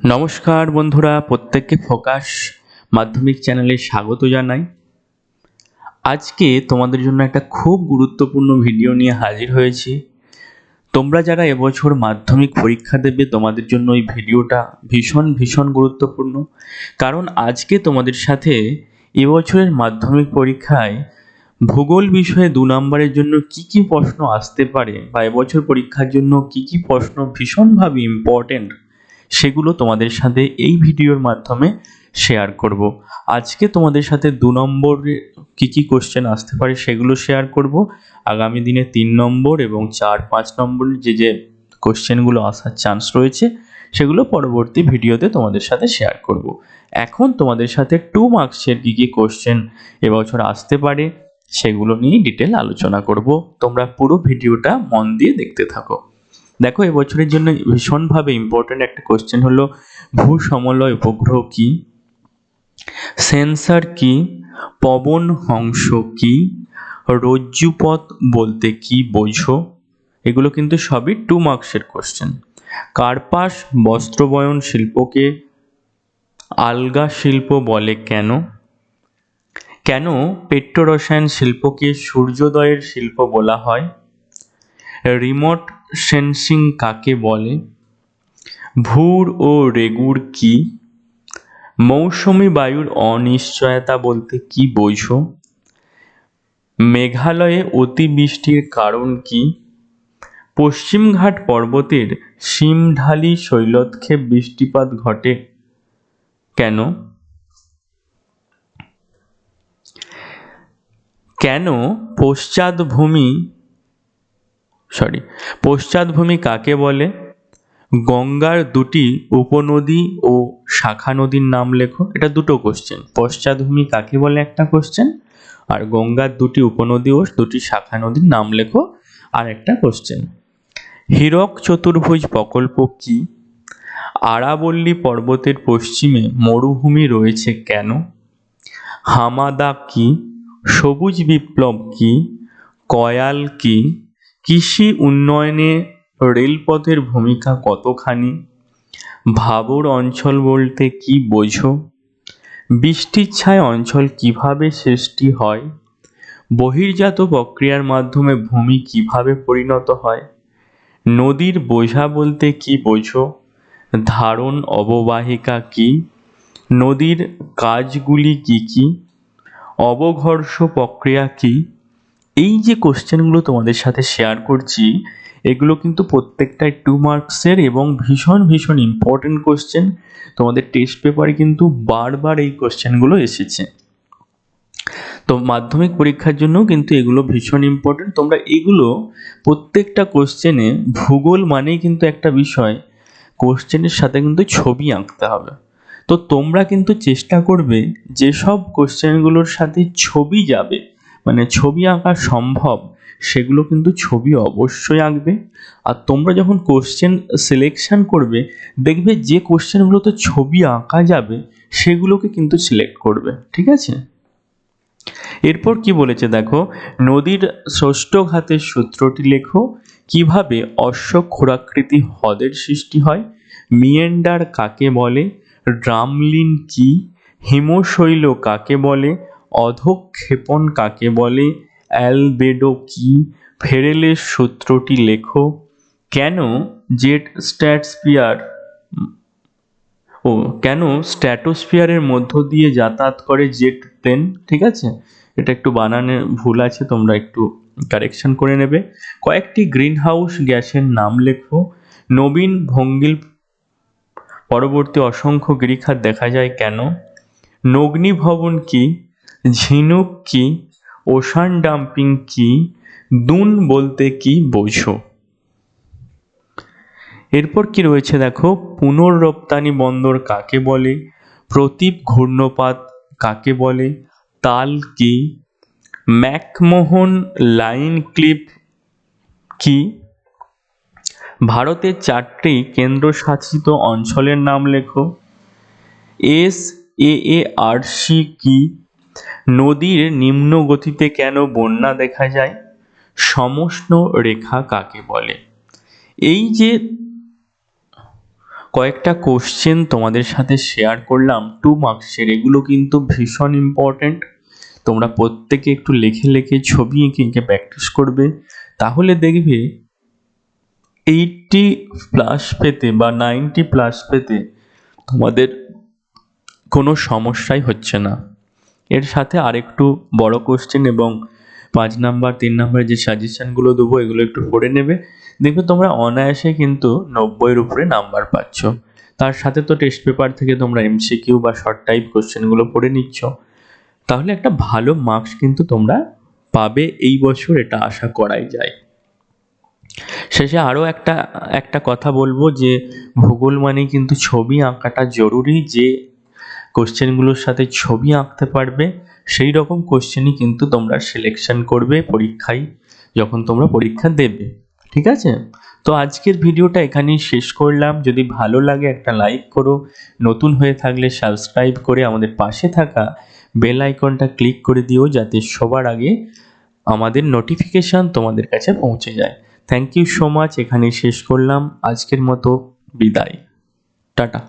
নমস্কার বন্ধুরা, প্রত্যেককে ফোকাস মাধ্যমিক চ্যানেলে স্বাগত জানাই। আজকে তোমাদের জন্য একটা খুব গুরুত্বপূর্ণ ভিডিও নিয়ে হাজির হয়েছি। তোমরা যারা এবছর মাধ্যমিক পরীক্ষা দেবে তোমাদের জন্য এই ভিডিওটা ভীষণ গুরুত্বপূর্ণ। কারণ আজকে তোমাদের সাথে এবছরের মাধ্যমিক পরীক্ষায় ভূগোল বিষয়ে 2 নম্বরের জন্য কি প্রশ্ন আসতে পারে বা এবছর পরীক্ষার জন্য কি প্রশ্ন ভীষণভাবে ইম্পর্টেন্ট সেগুলো তোমাদের সাথে এই ভিডিওর মাধ্যমে শেয়ার করব। আজকে তোমাদের সাথে 2 নম্বরে কি কোশ্চেন আসতে পারে সেগুলো শেয়ার করব। আগামী দিনে 3 নম্বর এবং 4-5 নম্বরের যে কোশ্চেনগুলো আসার চান্স রয়েছে সেগুলো পরবর্তী ভিডিওতে তোমাদের সাথে শেয়ার করব। এখন তোমাদের সাথে 2 মার্কসের কি কোশ্চেন এবছর আসতে পারে সেগুলো নিয়ে ডিটেল আলোচনা করব। তোমরা পুরো ভিডিওটা মন দিয়ে দেখতে থাকো। দেখো, এবছরের জন্য ভীষণভাবে ইম্পর্টেন্ট একটা কোশ্চেন হলো ভূসমলয় উপগ্রহ কি, সেন্সর কি, পবন হংস কি, রজ্জুপথ বলতে কি বোঝো। এগুলো কিন্তু সবই 2 মার্কসের কোশ্চেন। কার্পাস বস্ত্রবয়ন শিল্পকে আলগা শিল্প বলে কেন, কেন পেট্রোরসায়ন শিল্পকে সূর্যোদয়ের শিল্প বলা হয়, রিমোট সেন্সিং কাকে বলে, ভূর ও রেগুড় কি, মৌসুমী বায়ুর অনিশ্চয়তা বলতে কি বোঝো, মেঘালয়ে অতিবৃষ্টির কারণ কি, পশ্চিমঘাট পর্বতের শিমঢালি শৈলক্ষে বৃষ্টিপাত ঘটে কেন, কেন পশ্চাৎভূমি কাকে বলে, গঙ্গার 2টি উপনদী ও শাখা নদীর নাম লেখো। এটা 2টো কোশ্চেন। পশ্চাৎভূমি কাকে বলে একটা কোশ্চেন, আর গঙ্গার 2টি উপনদী ও 2টি শাখা নদীর নাম লেখো আর একটা কোশ্চেন। হীরক চতুর্ভুজ প্রকল্প কি, আরাবল্লী পর্বতের পশ্চিমে মরুভূমি রয়েছে কেন, হামাদা কি, সবুজ বিপ্লব কি, কয়াল কি, কৃষি উন্নয়নে রেলপথের ভূমিকা কতখানি, ভাবর অঞ্চল বলতে কি বোঝো, বৃষ্টির ছায় অঞ্চল কিভাবে সৃষ্টি হয়, বহির্জাত প্রক্রিয়ার মাধ্যমে ভূমি কিভাবে পরিণত হয়, নদীর বোঝা বলতে কি বোঝো, ধারণ অববাহিকা কি, নদীর কাজগুলি কি, অবঘর্ষ প্রক্রিয়া কি। এই যে কোশ্চেনগুলো তোমাদের সাথে শেয়ার করছি এগুলো কিন্তু প্রত্যেকটাই 2 মার্কসের এবং ভীষণ ইম্পর্টেন্ট কোশ্চেন। তোমাদের টেস্ট পেপারে কিন্তু বারবার এই কোশ্চেনগুলো এসেছে। তো মাধ্যমিক পরীক্ষার জন্য কিন্তু এগুলো ভীষণ ইম্পর্টেন্ট। তোমরা এগুলো প্রত্যেকটা কোশ্চেনে, ভূগোল মানেই কিন্তু একটা বিষয়, কোশ্চেনের সাথে কিন্তু ছবি আঁকতে হবে। তো তোমরা কিন্তু চেষ্টা করবে যেসব কোশ্চেনগুলোর সাথে ছবি যাবে, মানে ছবি আঁকা সম্ভব, সেগুলো কিন্তু ছবি অবশ্যই আঁকবে। আর তোমরা যখন কোশ্চেন সিলেকশন করবে দেখবে যে কোশ্চেনগুলোতে ছবি আঁকা যাবে সেগুলোকে কিন্তু সিলেক্ট করবে, ঠিক আছে। এরপর কি বলেছে দেখো, নদীর ষষ্ঠ ঘাতের সূত্রটি লেখো, কিভাবে অশ্বক্ষুরাকৃতি হ্রদের সৃষ্টি হয়, মিয়েন্ডার কাকে বলে, ড্রামলিন কি, হিমশৈল কাকে বলে, অধঃক্ষেপণ কাকে বলে, অ্যালবেডো কি, ফেরেলের সূত্রটি লেখো, কেন জেট স্ট্র্যাটোস্ফিয়ারের মধ্য দিয়ে যাতায়াত করে জেট প্লেন। ঠিক আছে, এটা একটু বানানে ভুল আছে, তোমরা একটু কারেকশন করে নেবে। কয়েকটি গ্রিনহাউস গ্যাসের নাম লেখো, নবীন ভঙ্গিল পরবর্তী অসংখ্য গিরিখাত দেখা যায় কেন, নগ্নিভবন কি, ঝিনুক কি, ওশান ডাম্পিং কি, দুন বলতে কি বোঝো। এরপর কি রয়েছে দেখো, পুনর্রপ্তানি বন্দর কাকে বলে, প্রতীপ ঘূর্ণপাত কাকে বলে, তাল কি, ম্যাকমোহন লাইন ক্লিপ কি, ভারতের 4টি কেন্দ্রশাসিত অঞ্চলের নাম লেখো, SAARC কি, নদীর নিম্ন গতিতে কেন বন্যা দেখা যায়, সমষ্ণ রেখা কাকে বলে। এই যে কয়েকটা কোশ্চেন তোমাদের সাথে শেয়ার করলাম 2 মার্কসের, এগুলো কিন্তু ভীষণ ইম্পর্ট্যান্ট। তোমরা প্রত্যেকে একটু লিখে লিখে ছবি এঁকে এঁকে প্র্যাকটিস করবে, তাহলে দেখবে 80+ পেতে বা 90+ পেতে তোমাদের কোনো সমস্যাই হচ্ছে না। এর সাথে আরেকটু বড় কোশ্চেন এবং 5 নাম্বার 3 নাম্বার যে সাজেশনগুলো দেবো এগুলো একটু পড়ে নেবে, দেখবে তোমরা অনায়াসে কিন্তু 90-এর উপরে নাম্বার পাচ্ছ। তার সাথে তো টেস্ট পেপার থেকে তোমরা এমসিকিউ বা শর্ট টাইপ কোশ্চেনগুলো পড়ে নিচ্ছ, তাহলে একটা ভালো মার্কস কিন্তু তোমরা পাবে এই বছর, এটা আশা করাই যায়। শেষে আরও একটা কথা বলবো যে ভূগোল মানে কিন্তু ছবি আঁকাটা জরুরি। যে কোশ্চেনগুলোর সাথে ছবি আঁকতে পারবে সেই রকম কোশ্চেনই কিন্তু তোমরা সিলেকশন করবে পরীক্ষায়, যখন তোমরা পরীক্ষা দেবে। ঠিক আছে? তো আজকের ভিডিওটা এখানেই শেষ করলাম। যদি ভালো লাগে একটা লাইক করো, নতুন হয়ে থাকলে সাবস্ক্রাইব করে আমাদের পাশে থাকা বেল আইকনটা ক্লিক করে দিও, যাতে সবার আগে আমাদের নোটিফিকেশান তোমাদের কাছে পৌঁছে যায়। Thank you so much. এখানেই শেষ করলাম। আজকের মতো বিদায়। টাটা।